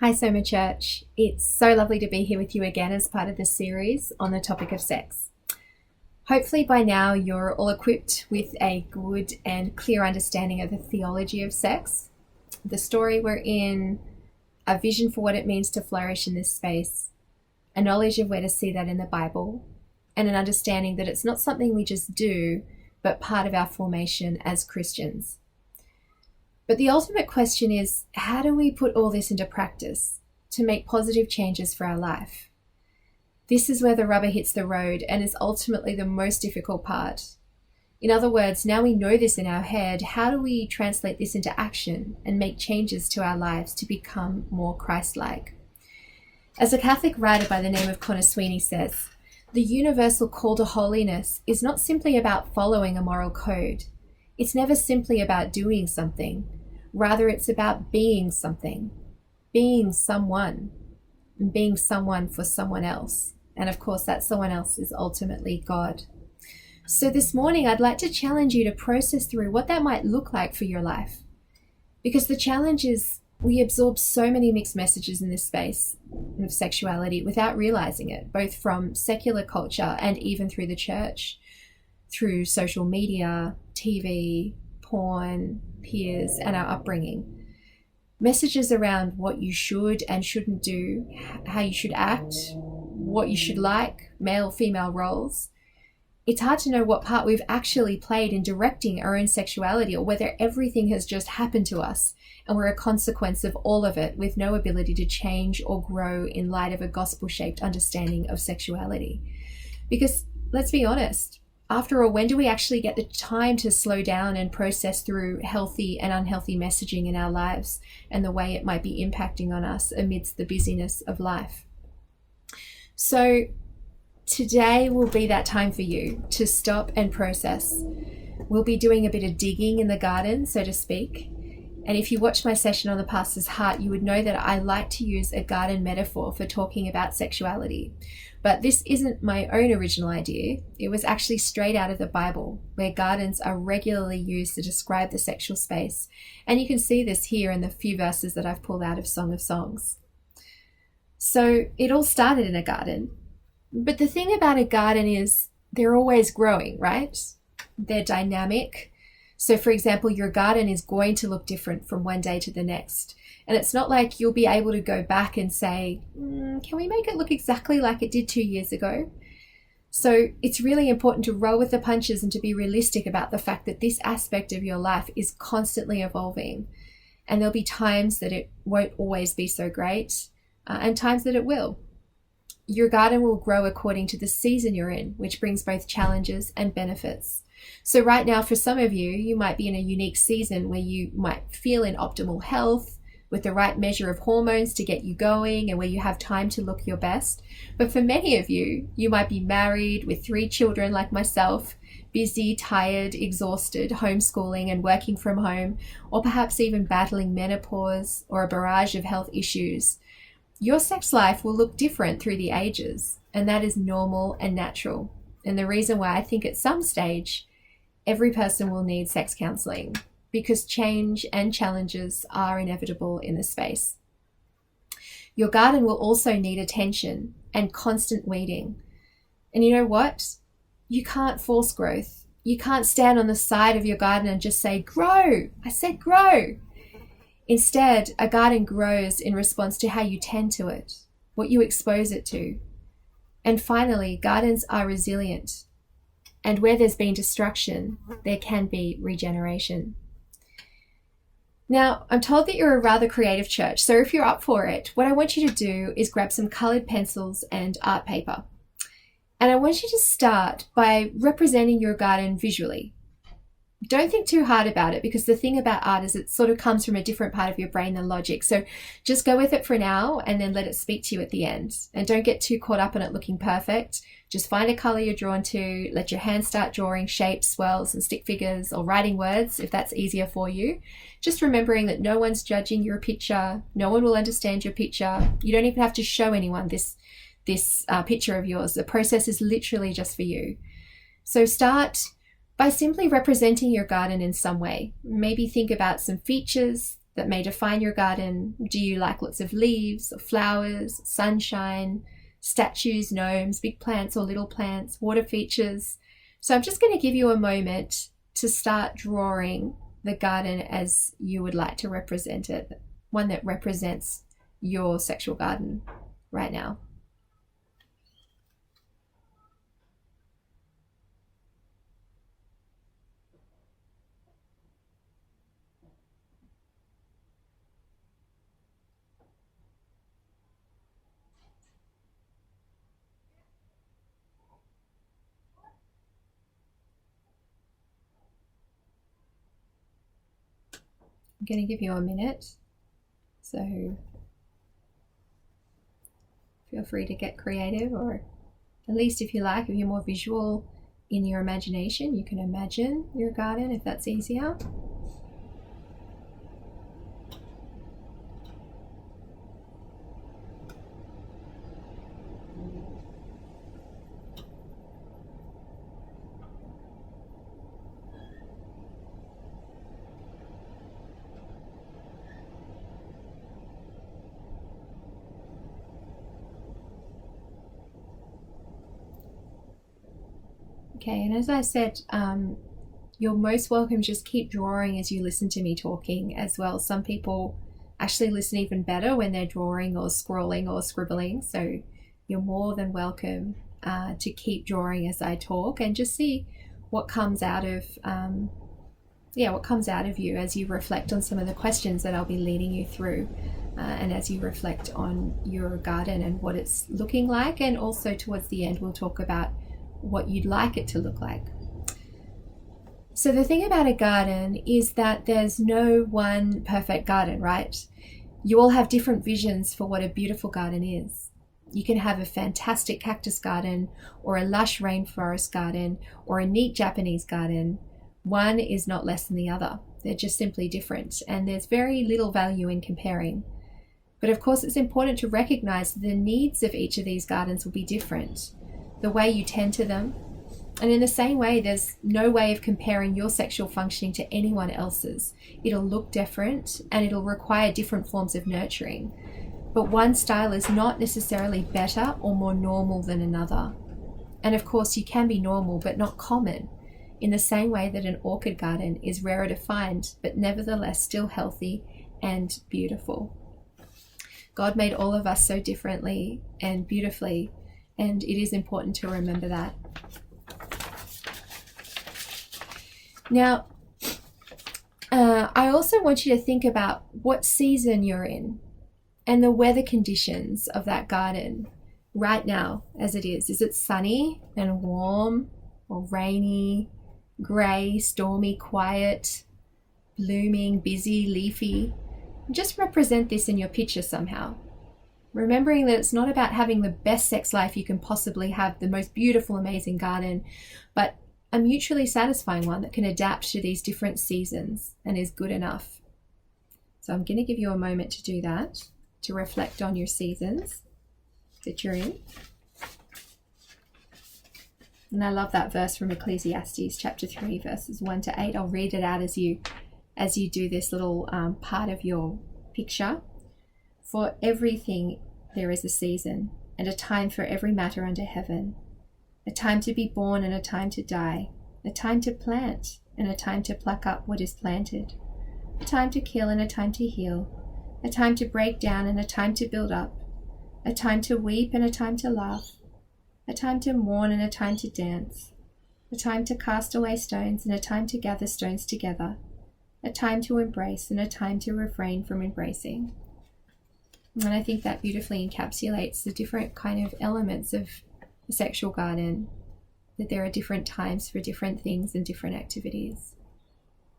Hi, Soma Church. It's so lovely to be here with you again as part of this series on the topic of sex. Hopefully by now you're all equipped with a good and clear understanding of the theology of sex, the story we're in, a vision for what it means to flourish in this space, a knowledge of where to see that in the Bible, and an understanding that it's not something we just do, but part of our formation as Christians. But the ultimate question is, how do we put all this into practice to make positive changes for our life? This is where the rubber hits the road and is ultimately the most difficult part. In other words, now we know this in our head, how do we translate this into action and make changes to our lives to become more Christ-like? As a Catholic writer by the name of Connor Sweeney says, the universal call to holiness is not simply about following a moral code. It's never simply about doing something. Rather, it's about being something, being someone, and being someone for someone else. And of course, that someone else is ultimately God. So this morning, I'd like to challenge you to process through what that might look like for your life. Because the challenge is we absorb so many mixed messages in this space of sexuality without realizing it, both from secular culture and even through the church, through social media, TV, porn, peers, and our upbringing. Messages around what you should and shouldn't do, how you should act, what you should like, male, female roles. It's hard to know what part we've actually played in directing our own sexuality, or whether everything has just happened to us and we're a consequence of all of it with no ability to change or grow in light of a gospel-shaped understanding of sexuality. Because let's be honest, after all, when do we actually get the time to slow down and process through healthy and unhealthy messaging in our lives and the way it might be impacting on us amidst the busyness of life? So today will be that time for you to stop and process. We'll be doing a bit of digging in the garden, so to speak. And if you watch my session on the pastor's heart, you would know that I like to use a garden metaphor for talking about sexuality. But this isn't my own original idea. It was actually straight out of the Bible, where gardens are regularly used to describe the sexual space. And you can see this here in the few verses that I've pulled out of Song of Songs. So it all started in a garden. But the thing about a garden is they're always growing, right? They're dynamic. So for example, your garden is going to look different from one day to the next. And it's not like you'll be able to go back and say, can we make it look exactly like it did 2 years ago? So it's really important to roll with the punches and to be realistic about the fact that this aspect of your life is constantly evolving. And there'll be times that it won't always be so great, and times that it will. Your garden will grow according to the season you're in, which brings both challenges and benefits. So right now, for some of you, you might be in a unique season where you might feel in optimal health, with the right measure of hormones to get you going, and where you have time to look your best. But for many of you, you might be married with 3 children like myself, busy, tired, exhausted, homeschooling and working from home, or perhaps even battling menopause or a barrage of health issues. Your sex life will look different through the ages, and that is normal and natural. And the reason why I think at some stage, every person will need sex counseling, because change and challenges are inevitable in this space. Your garden will also need attention and constant weeding. And you know what? You can't force growth. You can't stand on the side of your garden and just say, grow. I said grow. Instead, a garden grows in response to how you tend to it, what you expose it to. And finally, gardens are resilient. And where there's been destruction, there can be regeneration. Now, I'm told that you're a rather creative church, so if you're up for it, what I want you to do is grab some coloured pencils and art paper. And I want you to start by representing your garden visually. Don't think too hard about it, because the thing about art is it sort of comes from a different part of your brain than logic. So just go with it for now and then let it speak to you at the end. And don't get too caught up on it looking perfect. Just find a color you're drawn to, let your hands start drawing shapes, swirls and stick figures, or writing words if that's easier for you. Just remembering that no one's judging your picture. No one will understand your picture. You don't even have to show anyone this picture of yours. The process is literally just for you. So start by simply representing your garden in some way. Maybe think about some features that may define your garden. Do you like lots of leaves or flowers, sunshine, statues, gnomes, big plants or little plants, water features? So I'm just going to give you a moment to start drawing the garden as you would like to represent it, one that represents your sexual garden right now. I'm going to give you a minute, so feel free to get creative, or at least if you like, if you're more visual in your imagination, you can imagine your garden if that's easier. Okay, and as I said, you're most welcome. Just keep drawing as you listen to me talking as well. Some people actually listen even better when they're drawing or scrolling or scribbling. So you're more than welcome to keep drawing as I talk, and just see what comes out of what comes out of you as you reflect on some of the questions that I'll be leading you through, and as you reflect on your garden and what it's looking like. And also towards the end, we'll talk about what you'd like it to look like. So the thing about a garden is that there's no one perfect garden, right? You all have different visions for what a beautiful garden is. You can have a fantastic cactus garden, or a lush rainforest garden, or a neat Japanese garden. One is not less than the other. They're just simply different, and there's very little value in comparing. But of course, it's important to recognize that the needs of each of these gardens will be different, the way you tend to them. And in the same way, there's no way of comparing your sexual functioning to anyone else's. It'll look different, and it'll require different forms of nurturing. But one style is not necessarily better or more normal than another. And of course, you can be normal but not common, in the same way that an orchid garden is rarer to find, but nevertheless still healthy and beautiful. God made all of us so differently and beautifully, and it is important to remember that. Now, I also want you to think about what season you're in and the weather conditions of that garden right now as it is. Is it sunny and warm, or rainy, grey, stormy, quiet, blooming, busy, leafy? Just represent this in your picture somehow. Remembering that it's not about having the best sex life you can possibly have, the most beautiful, amazing garden, but a mutually satisfying one that can adapt to these different seasons and is good enough. So I'm going to give you a moment to do that, to reflect on your seasons that you're in. And I love that verse from Ecclesiastes chapter 3, verses 1 to 8. I'll read it out as you do this little part of your picture. For everything there is a season, and a time for every matter under heaven. A time to be born and a time to die. A time to plant and a time to pluck up what is planted. A time to kill and a time to heal. A time to break down and a time to build up. A time to weep and a time to laugh. A time to mourn and a time to dance. A time to cast away stones and a time to gather stones together. A time to embrace and a time to refrain from embracing. And I think that beautifully encapsulates the different kind of elements of the sexual garden, that there are different times for different things and different activities.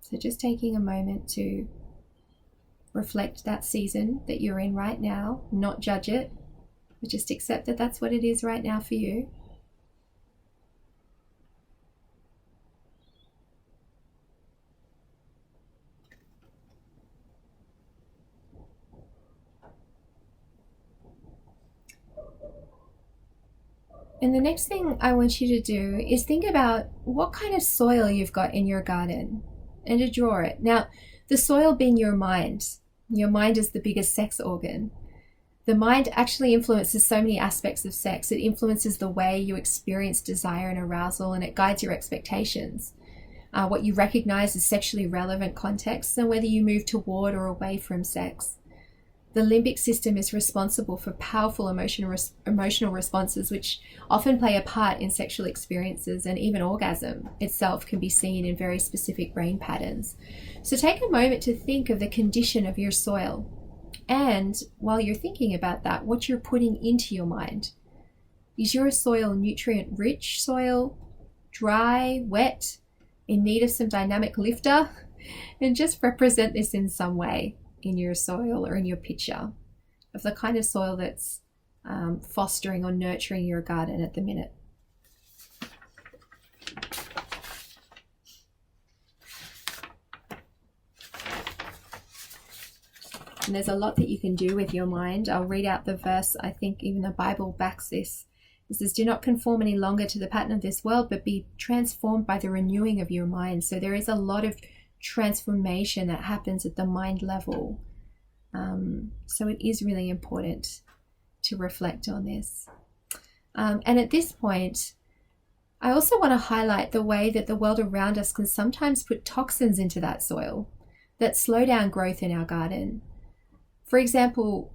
So just taking a moment to reflect that season that you're in right now, not judge it, but just accept that that's what it is right now for you. And the next thing I want you to do is think about what kind of soil you've got in your garden and to draw it. Now, the soil being your mind, Your mind is the biggest sex organ. The mind actually influences so many aspects of sex. It influences the way you experience desire and arousal, and it guides your expectations, what you recognize as sexually relevant contexts, and whether you move toward or away from sex. The limbic system is responsible for powerful emotional responses, which often play a part in sexual experiences, and even orgasm itself can be seen in very specific brain patterns. So take a moment to think of the condition of your soil, and while you're thinking about that, what you're putting into your mind. Is your soil nutrient-rich soil, dry, wet, in need of some dynamic lifter? And just represent this in some way in your soil or in your picture of the kind of soil that's fostering or nurturing your garden at the minute. And there's a lot that you can do with your mind. I'll read out the verse. I think even the Bible backs this. It says, "Do not conform any longer to the pattern of this world, but be transformed by the renewing of your mind." So there is a lot of transformation that happens at the mind level. So it is really important to reflect on this. And at this point, I also want to highlight the way that the world around us can sometimes put toxins into that soil that slow down growth in our garden. For example,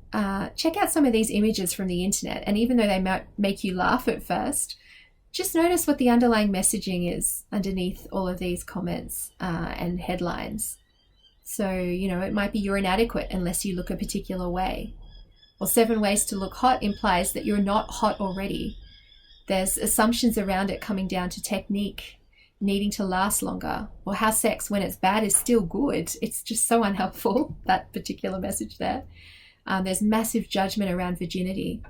check out some of these images from the internet, and even though they might make you laugh at first, just notice what the underlying messaging is underneath all of these comments and headlines. So, it might be you're inadequate unless you look a particular way. Or 7 ways to look hot implies that you're not hot already. There's assumptions around it coming down to technique, needing to last longer, or how sex, when it's bad, is still good. It's just so unhelpful, that particular message there. There's massive judgment around virginity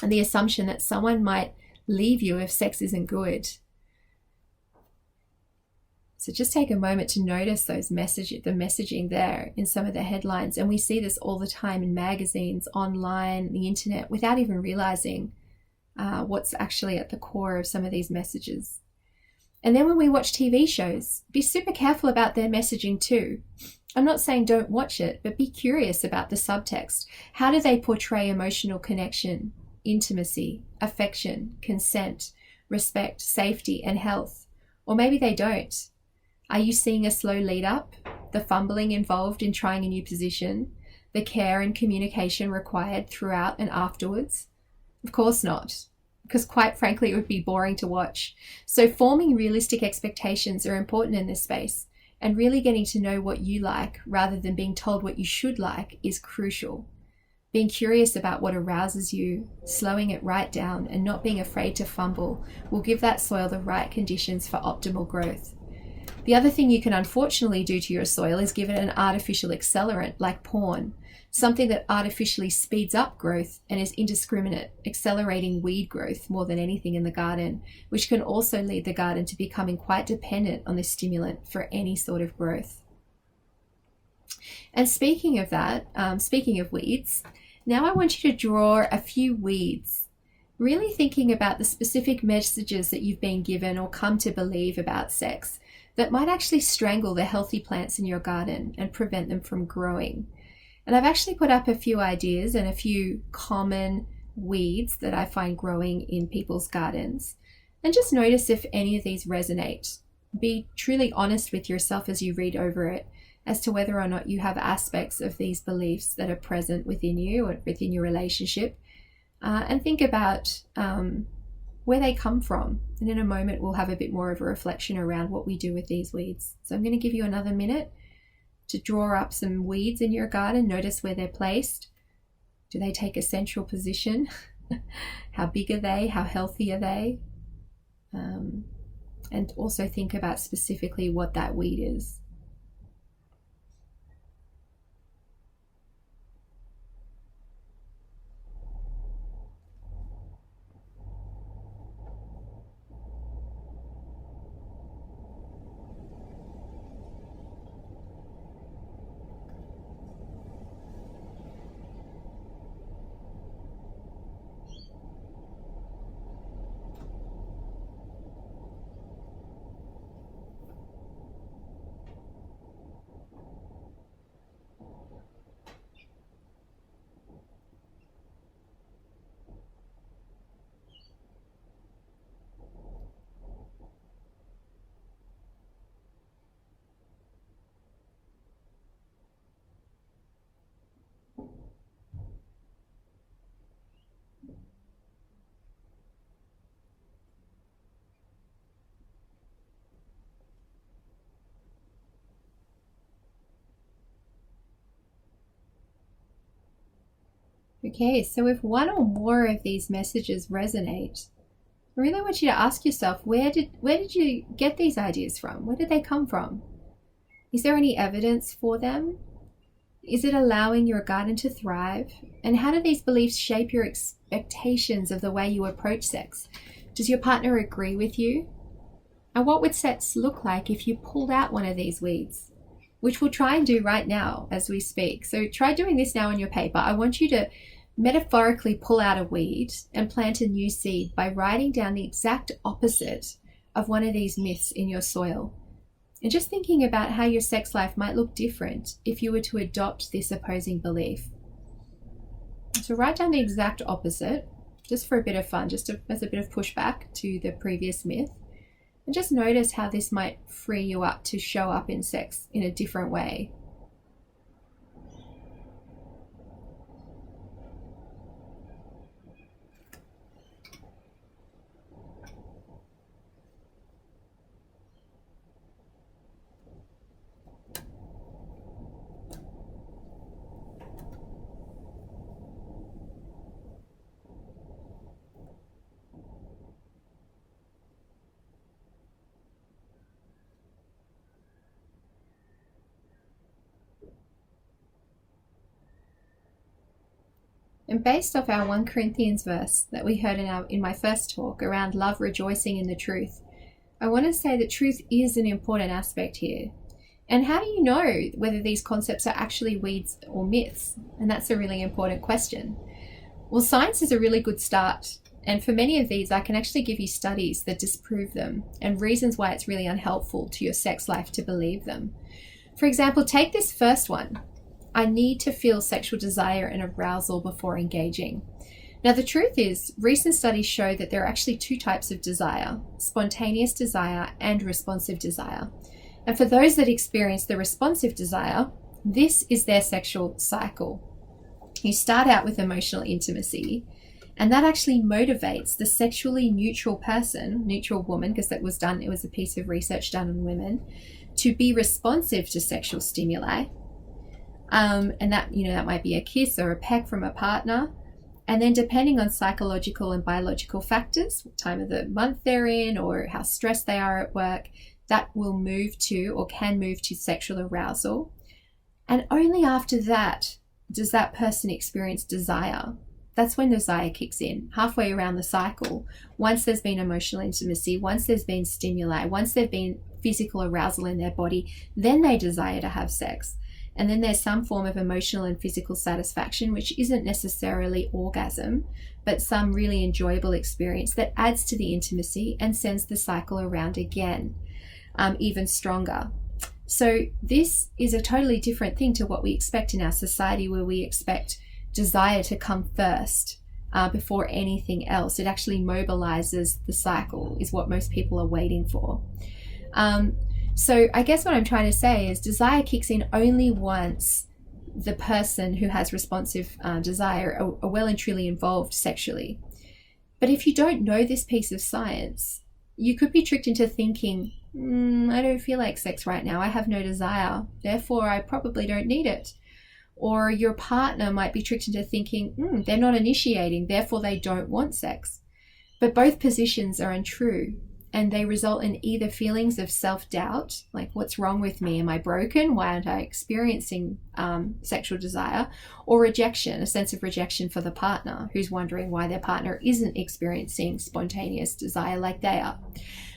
and the assumption that someone might leave you if sex isn't good. So just take a moment to notice the messaging there in some of the headlines. And we see this all the time in magazines, online, the internet, without even realizing what's actually at the core of some of these messages. And then when we watch TV shows, be super careful about their messaging too. I'm not saying don't watch it, but be curious about the subtext. How do they portray emotional connection, intimacy, affection, consent, respect, safety, and health? Or maybe they don't. Are you seeing a slow lead up, the fumbling involved in trying a new position, the care and communication required throughout and afterwards? Of course not, because quite frankly, it would be boring to watch. So forming realistic expectations are important in this space, and really getting to know what you like rather than being told what you should like is crucial. Being curious about what arouses you, slowing it right down, and not being afraid to fumble will give that soil the right conditions for optimal growth. The other thing you can unfortunately do to your soil is give it an artificial accelerant like porn, something that artificially speeds up growth and is indiscriminate, accelerating weed growth more than anything in the garden, which can also lead the garden to becoming quite dependent on this stimulant for any sort of growth. And speaking of that, speaking of weeds, now I want you to draw a few weeds, really thinking about the specific messages that you've been given or come to believe about sex that might actually strangle the healthy plants in your garden and prevent them from growing. And I've actually put up a few ideas and a few common weeds that I find growing in people's gardens. And just notice if any of these resonate. Be truly honest with yourself as you read over it as to whether or not you have aspects of these beliefs that are present within you or within your relationship. And think about where they come from. And in a moment, we'll have a bit more of a reflection around what we do with these weeds. So I'm going to give you another minute to draw up some weeds in your garden. Notice where they're placed. Do they take a central position? How big are they? How healthy are they? And also think about specifically what that weed is. Okay, so if one or more of these messages resonate, I really want you to ask yourself, where did you get these ideas from? Where did they come from? Is there any evidence for them? Is it allowing your garden to thrive? And how do these beliefs shape your expectations of the way you approach sex? Does your partner agree with you? And what would sex look like if you pulled out one of these weeds? Which we'll try and do right now as we speak. So try doing this now on your paper. I want you to metaphorically pull out a weed and plant a new seed by writing down the exact opposite of one of these myths in your soil. And just thinking about how your sex life might look different if you were to adopt this opposing belief. So write down the exact opposite, just for a bit of fun, as a bit of pushback to the previous myth. And just notice how this might free you up to show up in sex in a different way. And based off our 1 Corinthians verse that we heard in my first talk around love rejoicing in the truth, I want to say that truth is an important aspect here. And how do you know whether these concepts are actually weeds or myths? And that's a really important question. Well, science is a really good start. And for many of these, I can actually give you studies that disprove them and reasons why it's really unhelpful to your sex life to believe them. For example, take this first one. I need to feel sexual desire and arousal before engaging. Now, the truth is, recent studies show that there are actually 2 types of desire: spontaneous desire and responsive desire. And for those that experience the responsive desire, this is their sexual cycle. You start out with emotional intimacy, and that actually motivates the sexually neutral person, neutral woman, because it was a piece of research done on women, to be responsive to sexual stimuli. And that might be a kiss or a peck from a partner. And then depending on psychological and biological factors, what time of the month they're in or how stressed they are at work, that will move to or can move to sexual arousal. And only after that does that person experience desire. That's when desire kicks in, halfway around the cycle. Once there's been emotional intimacy, once there's been stimuli, once there's been physical arousal in their body, then they desire to have sex. And then there's some form of emotional and physical satisfaction, which isn't necessarily orgasm, but some really enjoyable experience that adds to the intimacy and sends the cycle around again, even stronger. So this is a totally different thing to what we expect in our society, where we expect desire to come first before anything else. It actually mobilizes the cycle, is what most people are waiting for. So I guess what I'm trying to say is desire kicks in only once the person who has responsive desire are well and truly involved sexually. But if you don't know this piece of science, you could be tricked into thinking, I don't feel like sex right now. I have no desire. Therefore, I probably don't need it. Or your partner might be tricked into thinking, they're not initiating. Therefore, they don't want sex. But both positions are untrue. And they result in either feelings of self-doubt, like what's wrong with me? Am I broken? Why aren't I experiencing sexual desire? Or rejection, a sense of rejection for the partner who's wondering why their partner isn't experiencing spontaneous desire like they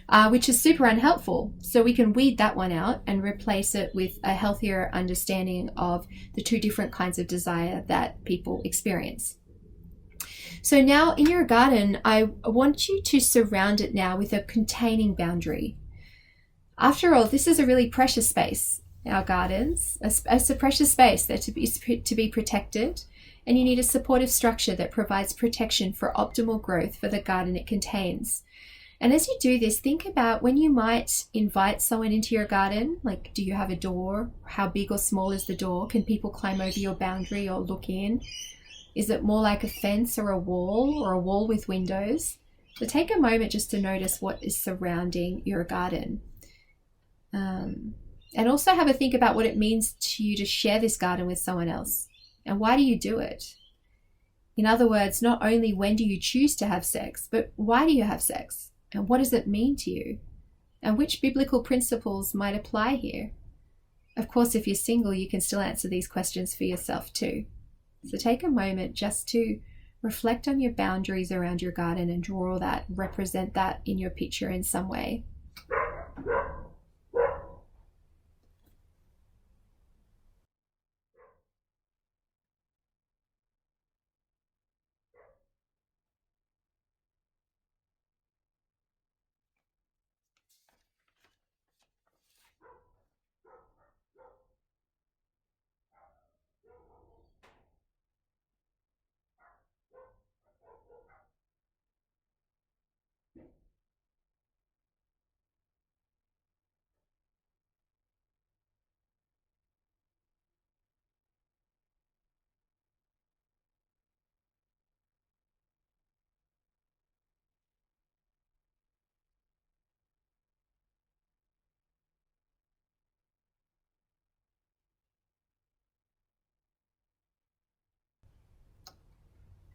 are, which is super unhelpful. So we can weed that one out and replace it with a healthier understanding of the 2 different kinds of desire that people experience. So now in your garden, I want you to surround it now with a containing boundary. After all, this is a really precious space, our gardens. It's a precious space that to be protected, and you need a supportive structure that provides protection for optimal growth for the garden it contains. And as you do this, think about when you might invite someone into your garden. Like, do you have a door? How big or small is the door? Can people climb over your boundary or look in? Is it more like a fence or a wall with windows? So take a moment just to notice what is surrounding your garden. And also have a think about what it means to you to share this garden with someone else. And why do you do it? In other words, not only when do you choose to have sex, but why do you have sex? And what does it mean to you? And which biblical principles might apply here? Of course, if you're single, you can still answer these questions for yourself too. So take a moment just to reflect on your boundaries around your garden and draw that, represent that in your picture in some way.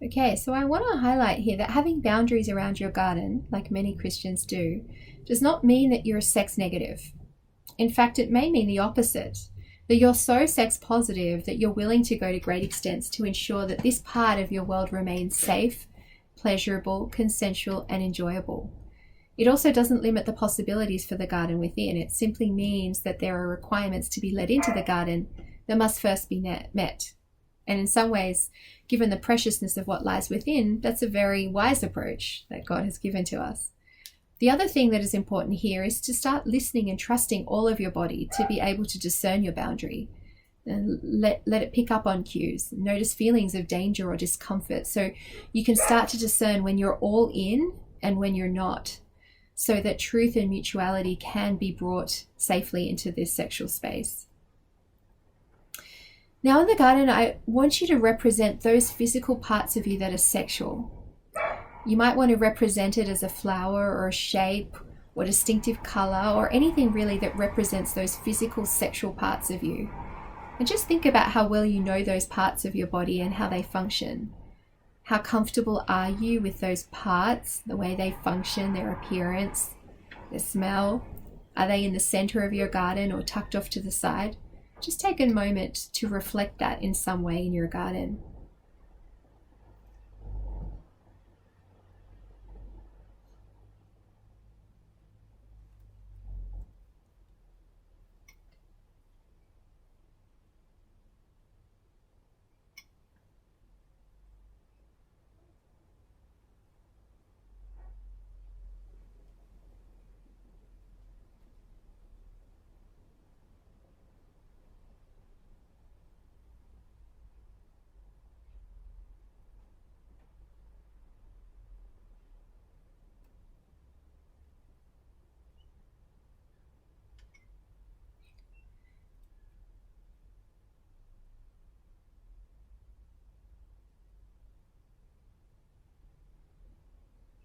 Okay, so I want to highlight here that having boundaries around your garden, like many Christians do, does not mean that you're sex negative. In fact, it may mean the opposite, that you're so sex positive that you're willing to go to great extents to ensure that this part of your world remains safe, pleasurable, consensual, and enjoyable. It also doesn't limit the possibilities for the garden within. It simply means that there are requirements to be let into the garden that must first be met. And in some ways, given the preciousness of what lies within, that's a very wise approach that God has given to us. The other thing that is important here is to start listening and trusting all of your body to be able to discern your boundary. And let it pick up on cues. Notice feelings of danger or discomfort so you can start to discern when you're all in and when you're not, so that truth and mutuality can be brought safely into this sexual space. Now in the garden, I want you to represent those physical parts of you that are sexual. You might want to represent it as a flower or a shape or distinctive color or anything really that represents those physical sexual parts of you. And just think about how well you know those parts of your body and how they function. How comfortable are you with those parts, the way they function, their appearance, their smell? Are they in the center of your garden or tucked off to the side? Just take a moment to reflect that in some way in your garden.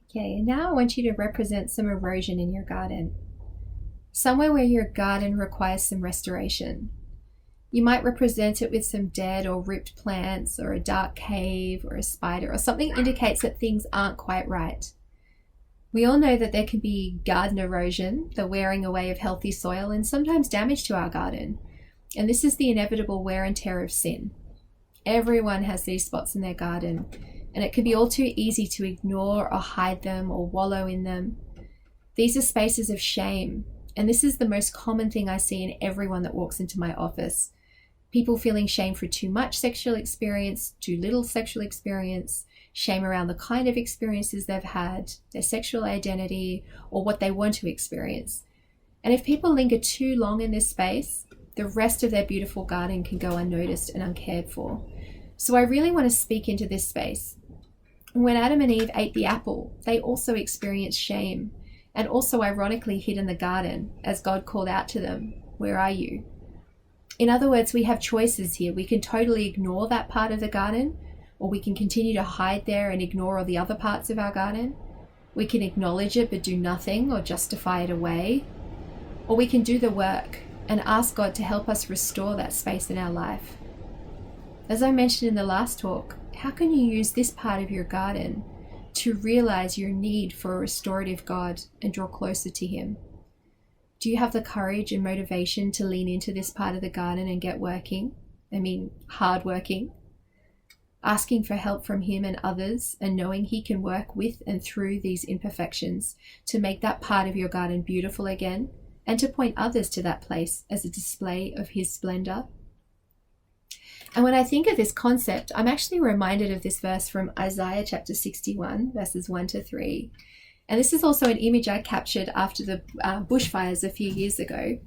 Okay, and now I want you to represent some erosion in your garden. Somewhere where your garden requires some restoration. You might represent it with some dead or ripped plants or a dark cave or a spider or something that indicates that things aren't quite right. We all know that there can be garden erosion, the wearing away of healthy soil, and sometimes damage to our garden. And this is the inevitable wear and tear of sin. Everyone has these spots in their garden, and it can be all too easy to ignore or hide them or wallow in them. These are spaces of shame, and this is the most common thing I see in everyone that walks into my office. People feeling shame for too much sexual experience, too little sexual experience, shame around the kind of experiences they've had, their sexual identity, or what they want to experience. And if people linger too long in this space, the rest of their beautiful garden can go unnoticed and uncared for. So I really want to speak into this space. When Adam and Eve ate the apple, they also experienced shame, and also ironically hid in the garden as God called out to them, "Where are you?" In other words, we have choices here. We can totally ignore that part of the garden, or we can continue to hide there and ignore all the other parts of our garden. We can acknowledge it but do nothing or justify it away. Or we can do the work and ask God to help us restore that space in our life. As I mentioned in the last talk, How can you use this part of your garden to realize your need for a restorative God and draw closer to Him? Do you have the courage and motivation to lean into this part of the garden and get working? Hard working. Asking for help from Him and others, and knowing He can work with and through these imperfections to make that part of your garden beautiful again, and to point others to that place as a display of His splendor. And when I think of this concept, I'm actually reminded of this verse from Isaiah chapter 61, verses 1-3. And this is also an image I captured after the bushfires a few years ago.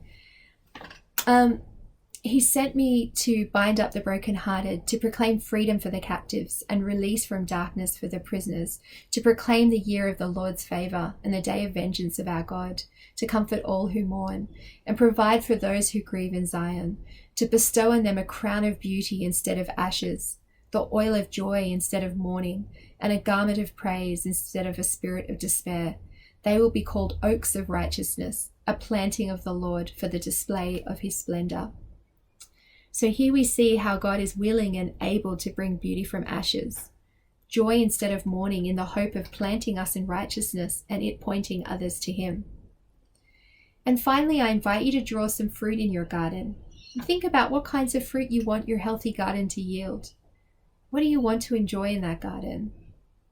He sent me to bind up the brokenhearted, to proclaim freedom for the captives and release from darkness for the prisoners, to proclaim the year of the Lord's favor and the day of vengeance of our God, to comfort all who mourn and provide for those who grieve in Zion, to bestow on them a crown of beauty instead of ashes, the oil of joy instead of mourning, and a garment of praise instead of a spirit of despair. They will be called oaks of righteousness, a planting of the Lord for the display of His splendor. So here we see how God is willing and able to bring beauty from ashes, joy instead of mourning, in the hope of planting us in righteousness and it pointing others to Him. And finally, I invite you to draw some fruit in your garden. Think about what kinds of fruit you want your healthy garden to yield. What do you want to enjoy in that garden?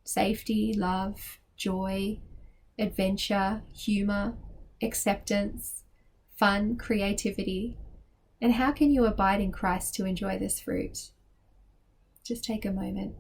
Safety, love, joy, adventure, humor, acceptance, fun, creativity. And how can you abide in Christ to enjoy this fruit? Just take a moment.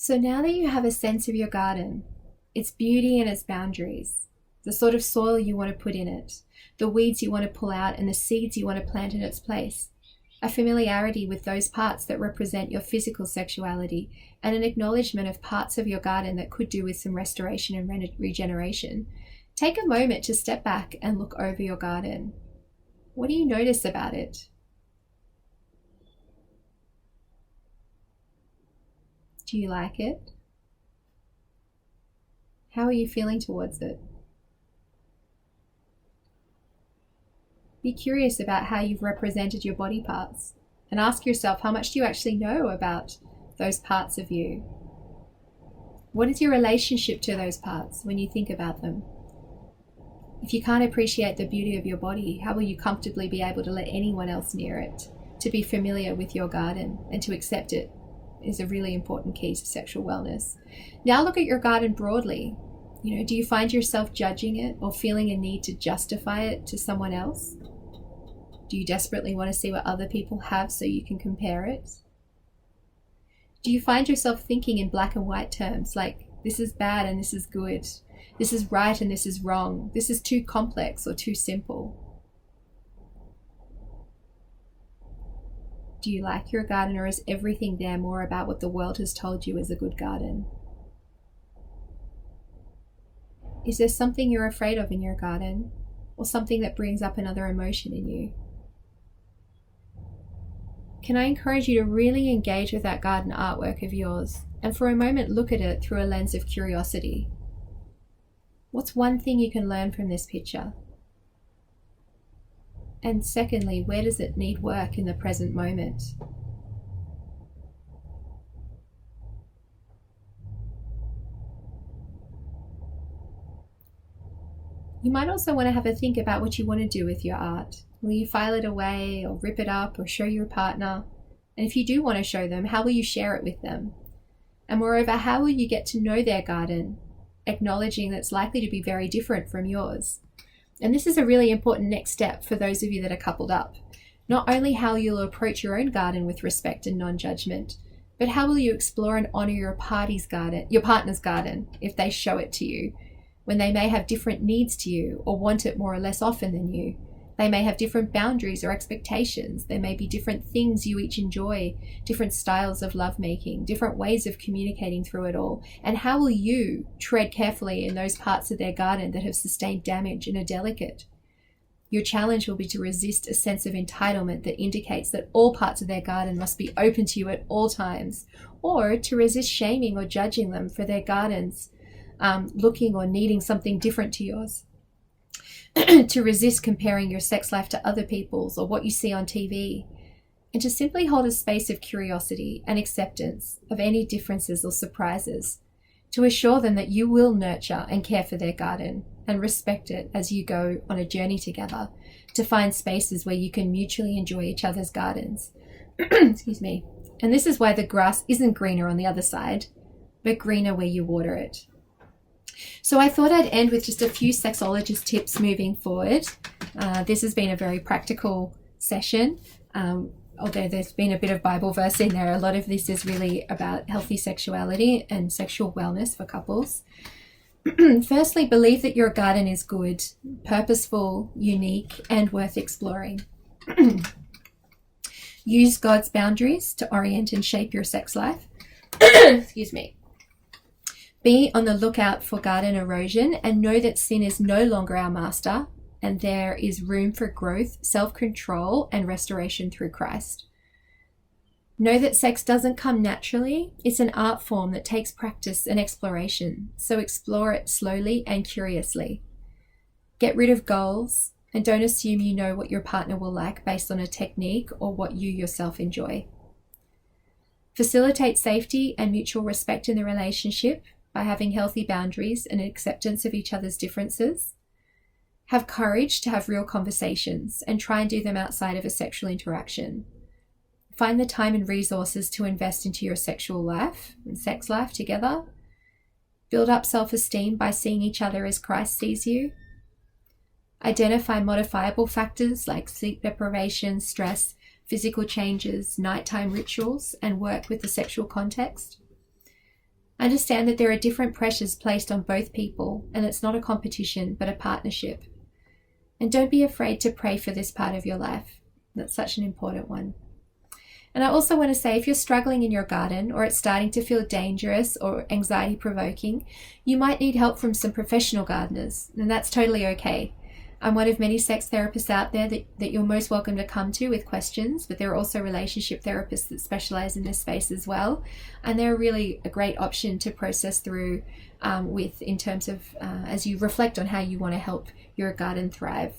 So now that you have a sense of your garden, its beauty and its boundaries, the sort of soil you want to put in it, the weeds you want to pull out and the seeds you want to plant in its place, a familiarity with those parts that represent your physical sexuality, and an acknowledgement of parts of your garden that could do with some restoration and regeneration, take a moment to step back and look over your garden. What do you notice about it? Do you like it? How are you feeling towards it? Be curious about how you've represented your body parts and ask yourself, how much do you actually know about those parts of you? What is your relationship to those parts when you think about them? If you can't appreciate the beauty of your body, how will you comfortably be able to let anyone else near it? To be familiar with your garden and to accept it is a really important key to sexual wellness. Now look at your garden broadly. Do you find yourself judging it or feeling a need to justify it to someone else? Do you desperately want to see what other people have so you can compare it? Do you find yourself thinking in black and white terms, like this is bad and this is good, this is right and this is wrong, this is too complex or too simple? Do you like your garden, or is everything there more about what the world has told you is a good garden? Is there something you're afraid of in your garden, or something that brings up another emotion in you? Can I encourage you to really engage with that garden artwork of yours, and for a moment look at it through a lens of curiosity? What's one thing you can learn from this picture? And secondly, where does it need work in the present moment? You might also want to have a think about what you want to do with your art. Will you file it away or rip it up or show your partner? And if you do want to show them, how will you share it with them? And moreover, how will you get to know their garden, acknowledging that it's likely to be very different from yours? And this is a really important next step for those of you that are coupled up. Not only how you'll approach your own garden with respect and non-judgment, but how will you explore and honor your partner's garden if they show it to you, when they may have different needs to you or want it more or less often than you. They may have different boundaries or expectations. There may be different things you each enjoy, different styles of lovemaking, different ways of communicating through it all. And how will you tread carefully in those parts of their garden that have sustained damage and are delicate? Your challenge will be to resist a sense of entitlement that indicates that all parts of their garden must be open to you at all times, or to resist shaming or judging them for their gardens looking or needing something different to yours. To resist comparing your sex life to other people's or what you see on TV, and to simply hold a space of curiosity and acceptance of any differences or surprises, to assure them that you will nurture and care for their garden and respect it as you go on a journey together, to find spaces where you can mutually enjoy each other's gardens. Excuse me. And this is why the grass isn't greener on the other side, but greener where you water it. So I thought I'd end with just a few sexologist tips moving forward. This has been a very practical session. Although there's been a bit of Bible verse in there, a lot of this is really about healthy sexuality and sexual wellness for couples. Firstly, believe that your garden is good, purposeful, unique, and worth exploring. Use God's boundaries to orient and shape your sex life. Excuse me. Be on the lookout for garden erosion and know that sin is no longer our master, and there is room for growth, self-control, and restoration through Christ. Know that sex doesn't come naturally. It's an art form that takes practice and exploration, so explore it slowly and curiously. Get rid of goals, and don't assume you know what your partner will like based on a technique or what you yourself enjoy. Facilitate safety and mutual respect in the relationship by having healthy boundaries and acceptance of each other's differences. Have courage to have real conversations and try and do them outside of a sexual interaction. Find the time and resources to invest into your sexual life and sex life together. Build up self-esteem by seeing each other as Christ sees you. Identify modifiable factors like sleep deprivation, stress, physical changes, nighttime rituals, and work with the sexual context. Understand that there are different pressures placed on both people, and it's not a competition, but a partnership. And don't be afraid to pray for this part of your life. That's such an important one. And I also want to say, if you're struggling in your garden or it's starting to feel dangerous or anxiety provoking, you might need help from some professional gardeners, and that's totally okay. I'm one of many sex therapists out there that you're most welcome to come to with questions, but there are also relationship therapists that specialize in this space as well. And they're really a great option to process through with in terms of as you reflect on how you want to help your garden thrive.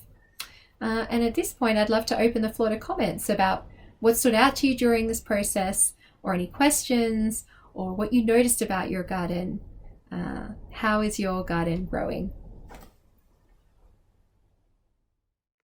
And at this point, I'd love to open the floor to comments about what stood out to you during this process, or any questions, or what you noticed about your garden. How is your garden growing?